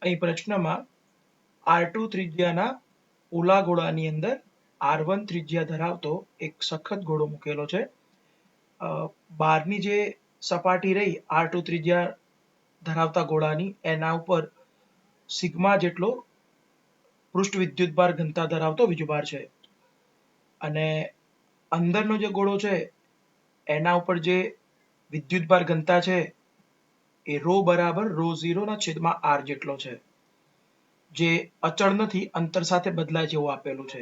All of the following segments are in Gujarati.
અહીં પ્રશ્નમાં R2 ત્રિજ્યાના પોલા ગોળાની અંદર R1 ત્રિજ્યા ધરાવતો એક સખત ગોળો મૂકેલો છે. બહારની જે સપાટી રહી R2 ત્રિજ્યા ધરાવતા ગોળાની એના ઉપર સિગ્મા જેટલો પૃષ્ઠ વિદ્યુતભાર ઘનતા ધરાવતો વીજભાર છે અને અંદરનો જે ગોળો છે એના ઉપર જે વિદ્યુતભાર ઘનતા છે એ ρ બરાબર ρ0 ના છેદમાં r જેટલો છે, જે અચળ નથી, અંતર સાથે બદલાય છે એવું આપેલું છે.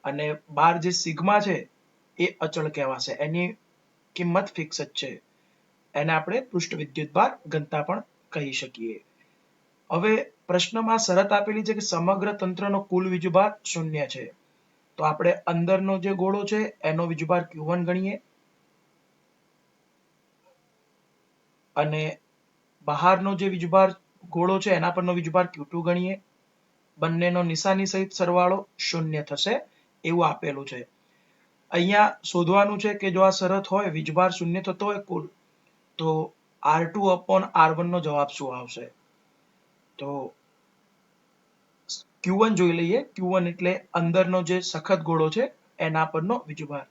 અને બાર જે સિગ્મા છે એ અચળ કહેવાશે, એની કિંમત ફિક્સ જ છે. એને આપણે પૃષ્ઠ વિદ્યુતભાર ઘનતા પણ કહી શકીએ. હવે પ્રશ્નમાં શરત આપેલી છે કે સમગ્ર તંત્રનો કુલ વીજભાર 0 છે. તો આપણે અંદરનો જે ગોળો છે એનો વીજભાર Q1 ગણીએ અને બહારનો જે વીજભાર ગોળો છે એના પરનો વીજભાર Q2 ગણીએ. બંનેનો નિશાની સહિત સરવાળો 0 થશે એવું આપેલું છે. અહીંયા શોધવાનું છે કે જો આ શરત હોય, વીજભાર 0 થતો હોય કુલ, તો R2/R1 નો જવાબ શું આવશે? તો Q1 જોઈ લઈએ. Q1 એટલે અંદરનો જે સખત ગોળો છે એના પરનો વીજભાર.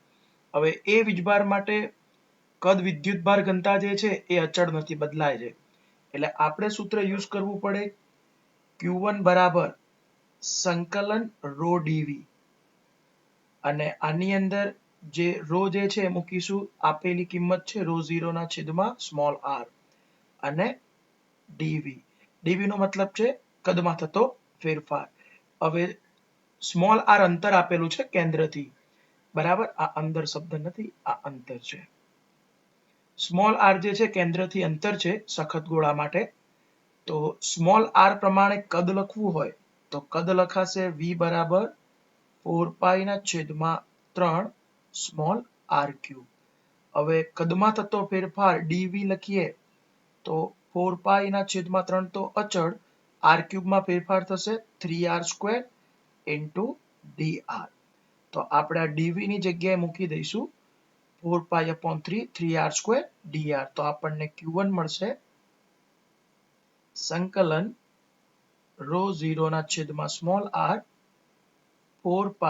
હવે એ વીજભાર માટે કદ વિદ્યુતભાર ઘનતા જે છે એ અચળ નથી, બદલાય છે. એટલે આપણે સૂત્ર યુઝ કરવું પડે Q1 બરાબર સંકલન ρ dV, અને આની અંદર જે ρ જે છે મૂકીશું, આપેલી કિંમત છે ρ0 ના છેદમાં r અને dV. dV નો મતલબ છે કદમાં થતો ફેરફાર. હવે r અંતર આપેલું છે કેન્દ્રથી, બરાબર? આ અંદર શબ્દ નથી, આ અંતર છે. r જે છે કેન્દ્રથી અંતર છે સખત ગોળા માટે. તો r પ્રમાણે કદ લખવું હોય તો કદ લખાશે V બરાબર 4 ના છેદમાં 3 r3. હવે કદમાં થતો ફેરફાર dV લખીએ તો 4 ના છેદમાં 3 તો અચળ, r3 માં ફેરફાર થશે 3r² into dr. તો આપણે આ dV ની જગ્યાએ મૂકી દઈશું 4π/3 3r² dr. તો આપણને Q1 મળશે સંકલન ρ0 ના છેદમાં r 4π,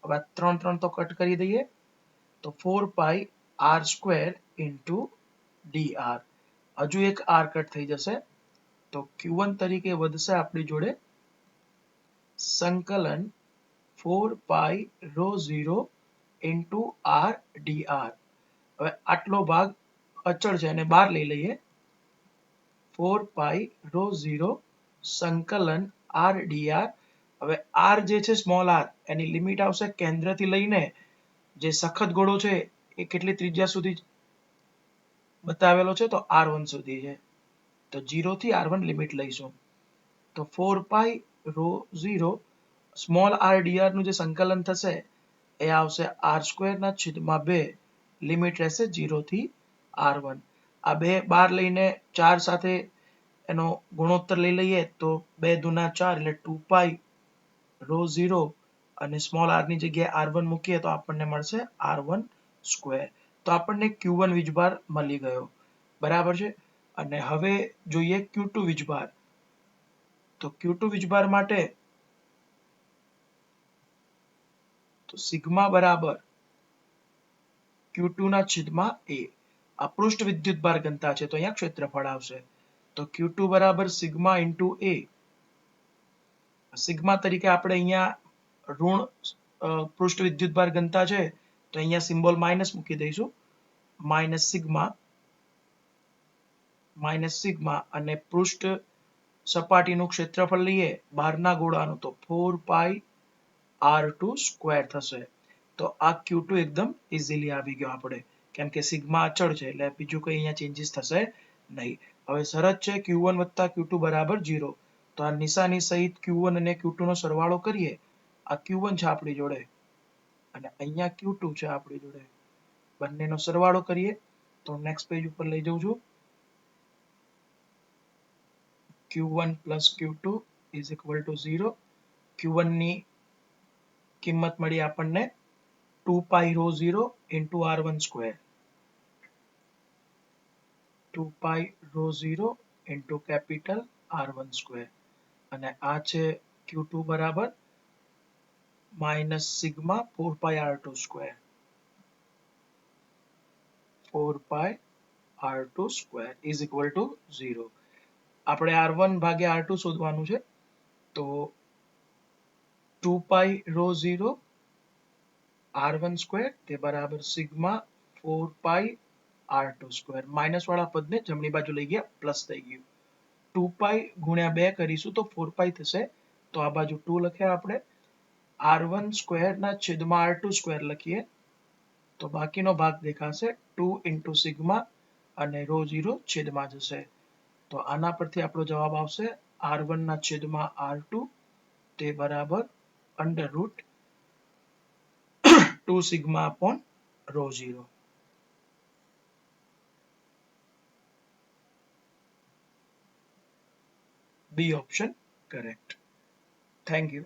હવે 3 તો કટ કરી દઈએ તો 4πr² into dr. હજુ એક r કટ થઈ જશે તો Q1 તરીકે વધશે આપણી જોડે સંકલન 4π ρ0 into r dr. હવે આટલો ભાગ અચળ છે અને બહાર લઈ લઈએ. 4π ρ0 સંકલન r dr. હવે r જે છે r એની લિમિટ આવશે કેન્દ્રથી લઈને જે સખત ગોળો છે એ કેટલી ત્રિજ્યા સુધી બતાવેલો છે, તો r1 સુધી છે. તો 0 થી r1 લિમિટ લઈશું. તો 4π ρ0 r dr નું જે સંકલન થશે એ આવશે r² ના છેદમાં 2, લિમિટ રહેશે 0 થી r1. આ બે બાર લઈને 4 સાથે એનો ગુણોત્તર લઈ લઈએ તો 2 દુના 4 એટલે 2π ρ0 અને r ની જગ્યાએ r1 મૂકીએ તો આપણને મળશે r1². તો આપણને Q1 વીજભાર મળી ગયો, બરાબર છે. અને હવે જોઈએ Q2 વીજભાર. તો Q2 વીજભાર માટે તો સિગ્મા બરાબર Q2 ના છેદમાં a. આ પૃષ્ઠ વિદ્યુતભાર ઘનતા છે તો અહીંયા ક્ષેત્રફળ આવશે. તો Q2 બરાબર સિગ્મા into a. સિગ્મા તરીકે આપણે અહીંયા ઋણ પૃષ્ઠ વિદ્યુતભાર ઘનતા છે તો અહીંયા સિમ્બોલ માઇનસ મૂકી દઈશું. માઇનસ અને પૃષ્ઠ સપાટીનું ક્ષેત્રફળ લઈએ બહારના ગોળાનું તો 4πr² થશે. તો આ Q2 એકદમ ઇઝીલી આવી ગયો આપણે, કેમ કે સિગ્મા અચળ છે એટલે બીજું કંઈ અહીંયા ચેન્જીસ થશે નહીં. હવે શરત છે Q1 + Q2 બરાબર 0. તો આ નિશાની સહિત Q1 અને Q2 નો સરવાળો કરીએ. આ Q1 છે આપણી જોડે અને અહીંયા Q2 છે આપણી જોડે. બંનેનો સરવાળો કરીએ તો નેક્સ્ટ પેજ ઉપર લઈ જઉં છું. Q1 + Q2 = 0. Q1 ની કિંમત મળી આપણને 2πρ0 into r1². 2πρ0 into R1². અને આ છે Q2 બરાબર minus sigma 4πr2 square 4πr2 square is equal to 0. આપણે R1 ભાગ્યા R2 શોધવાનું છે તો 2 પાઈ રો 0 R1 સ્ક્વેર તે બરાબર સિગ્મા 4 પાઈ R2 સ્ક્વેર. માઇનસ વાળા પદને જમણી બાજુ લઈ ગયા પ્લસ થઈ ગયું. 2 પાઈ ગુણ્યા 2 કરીશું તો 4 પાઈ થશે, તો આ બાજુ 2 લખ્યા આપણે. R1 સ્ક્વેર ના છેદમાં R2 સ્ક્વેર લખીએ તો બાકીનો ભાગ દેખાશે 2 ઇન્ટુ સિગ્મા અને રો 0 છેદમાં જશે. તો આના પરથી આપણો જવાબ આવશે R1 ના છેદમાં R2 તે બરાબર under root 2 sigma upon rho 0. B option correct. Thank you.